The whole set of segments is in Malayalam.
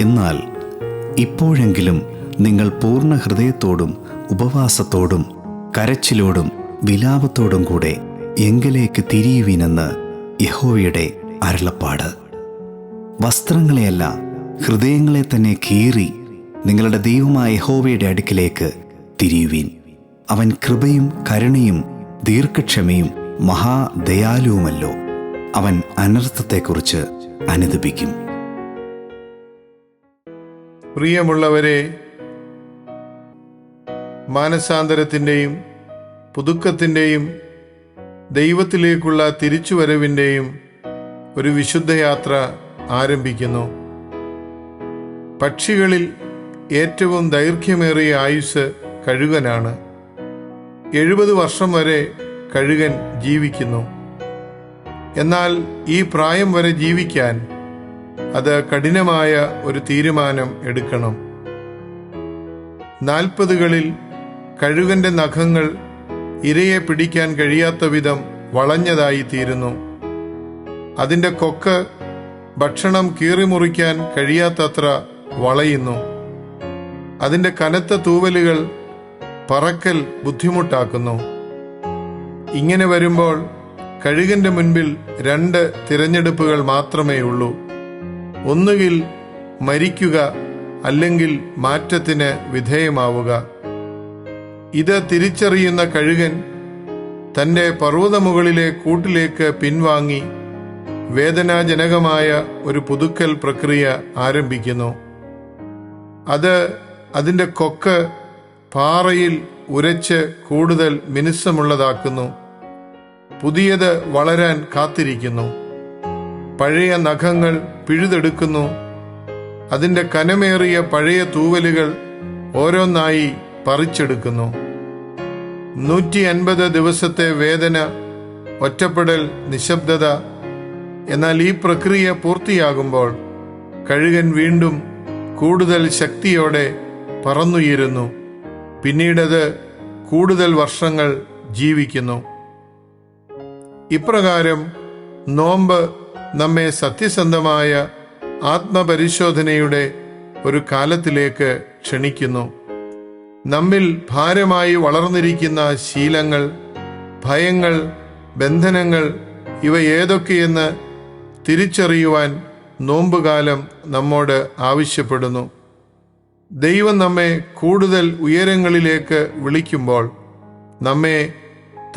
എന്നാൽ ഇപ്പോഴെങ്കിലും നിങ്ങൾ പൂർണ്ണ ഹൃദയത്തോടും ഉപവാസത്തോടും കരച്ചിലോടും വിലാപത്തോടും കൂടെ എങ്കിലേക്ക് തിരിയുവിനെന്ന് യഹോവയുടെ അരുളപ്പാട്. വസ്ത്രങ്ങളെയല്ല, ഹൃദയങ്ങളെ തന്നെ കീറി നിങ്ങളുടെ ദൈവമായ യഹോവയുടെ അടുക്കിലേക്ക് തിരിയുവിൻ. അവൻ കൃപയും കരുണയും ദീർഘക്ഷമയും മഹാദയാലുവുമല്ലോ. അവൻ അനർത്ഥത്തെക്കുറിച്ച് അനുതപിക്കും. പ്രിയമുള്ളവരെ, മാനസാന്തരത്തിൻ്റെയും പുതുക്കത്തിൻ്റെയും ദൈവത്തിലേക്കുള്ള തിരിച്ചുവരവിൻ്റെയും ഒരു വിശുദ്ധയാത്ര ആരംഭിക്കുന്നു. പക്ഷികളിൽ ഏറ്റവും ദൈർഘ്യമേറിയ ആയുസ് കഴുകനാണ്. 70 വർഷം വരെ കഴുകൻ ജീവിക്കുന്നു. എന്നാൽ ഈ പ്രായം വരെ ജീവിക്കാൻ അത് കഠിനമായ ഒരു തീരുമാനം എടുക്കണം. 40കളിൽ കഴുകന്റെ നഖങ്ങൾ ഇരയെ പിടിക്കാൻ കഴിയാത്ത വിധം വളഞ്ഞതായി തീരുന്നു. അതിൻ്റെ കൊക്ക് ഭക്ഷണം കീറിമുറിക്കാൻ കഴിയാത്തത്ര വളയുന്നു. അതിൻ്റെ കനത്ത തൂവലുകൾ പറക്കൽ ബുദ്ധിമുട്ടാക്കുന്നു. ഇങ്ങനെ വരുമ്പോൾ കഴുകന്റെ മുൻപിൽ 2 തിരഞ്ഞെടുപ്പുകൾ മാത്രമേ ഉള്ളൂ. ഒന്നുകിൽ മരിക്കുക, അല്ലെങ്കിൽ മാറ്റത്തിന് വിധേയമാവുക. ഇത് തിരിച്ചറിയുന്ന കഴുകൻ തൻ്റെ പർവ്വതമുകളിലെ കൂട്ടിലേക്ക് പിൻവാങ്ങി വേദനാജനകമായ ഒരു പുതുക്കൽ പ്രക്രിയ ആരംഭിക്കുന്നു. അത് അതിൻ്റെ കൊക്ക് പാറയിൽ ഉരച്ച് കൂടുതൽ മിനുസമുള്ളതാക്കുന്നു. പുതിയത് വളരാൻ കാത്തിരിക്കുന്നു. പഴയ നഖങ്ങൾ പിഴുതെടുക്കുന്നു. അതിൻ്റെ കനമേറിയ പഴയ തൂവലുകൾ ഓരോന്നായി പറിച്ചെടുക്കുന്നു. 150 ദിവസത്തെ വേദന, ഒറ്റപ്പെടൽ, നിശബ്ദത. എന്നാൽ ഈ പ്രക്രിയ പൂർത്തിയാകുമ്പോൾ കഴുകൻ വീണ്ടും കൂടുതൽ ശക്തിയോടെ പറന്നുയരുന്നു. പിന്നീടത് കൂടുതൽ വർഷങ്ങൾ ജീവിക്കുന്നു. ഇപ്രകാരം നോമ്പ് നമ്മെ സത്യസന്ധമായ ആത്മപരിശോധനയുടെ ഒരു കാലത്തിലേക്ക് ക്ഷണിക്കുന്നു. നമ്മിൽ ഭാരമായി വളർന്നിരിക്കുന്ന ശീലങ്ങൾ, ഭയങ്ങൾ, ബന്ധനങ്ങൾ ഇവ ഏതൊക്കെയെന്ന് തിരിച്ചറിയുവാൻ നോമ്പുകാലം നമ്മോട് ആവശ്യപ്പെടുന്നു. ദൈവം നമ്മെ കൂടുതൽ ഉയരങ്ങളിലേക്ക് വിളിക്കുമ്പോൾ നമ്മെ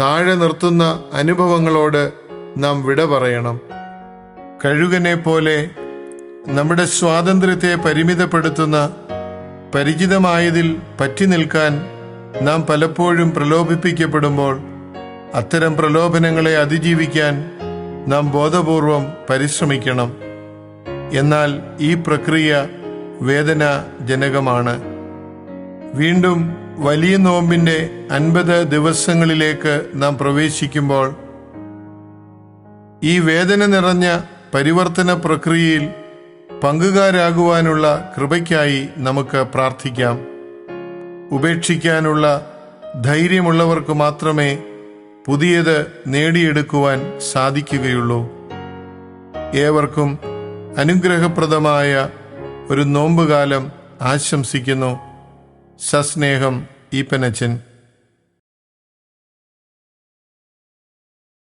താഴെ നിർത്തുന്ന അനുഭവങ്ങളോട് നാം വിട പറയണം. കഴുകനെ പോലെ നമ്മുടെ സ്വാതന്ത്ര്യത്തെ പരിമിതപ്പെടുത്തുന്ന പരിചിതമായതിൽ പറ്റി നിൽക്കാൻ നാം പലപ്പോഴും പ്രലോഭിപ്പിക്കപ്പെടുമ്പോൾ അത്തരം പ്രലോഭനങ്ങളെ അതിജീവിക്കാൻ നാം ബോധപൂർവം പരിശ്രമിക്കണം. എന്നാൽ ഈ പ്രക്രിയ വേദനാജനകമാണ്. വീണ്ടും വലിയ നോമ്പിൻ്റെ 50 ദിവസങ്ങളിലേക്ക് നാം പ്രവേശിക്കുമ്പോൾ ഈ വേദന നിറഞ്ഞ പരിവർത്തന പ്രക്രിയയിൽ പങ്കുകാരാകുവാനുള്ള കൃപയ്ക്കായി നമുക്ക് പ്രാർത്ഥിക്കാം. ഉപേക്ഷിക്കാനുള്ള ധൈര്യമുള്ളവർക്ക് മാത്രമേ പുതിയത് നേടിയെടുക്കുവാൻ സാധിക്കുകയുള്ളൂ. ഏവർക്കും അനുഗ്രഹപ്രദമായ ഒരു നോമ്പുകാലം ആശംസിക്കുന്നു. സസ്നേഹം, ഈപ്പനച്ചൻ.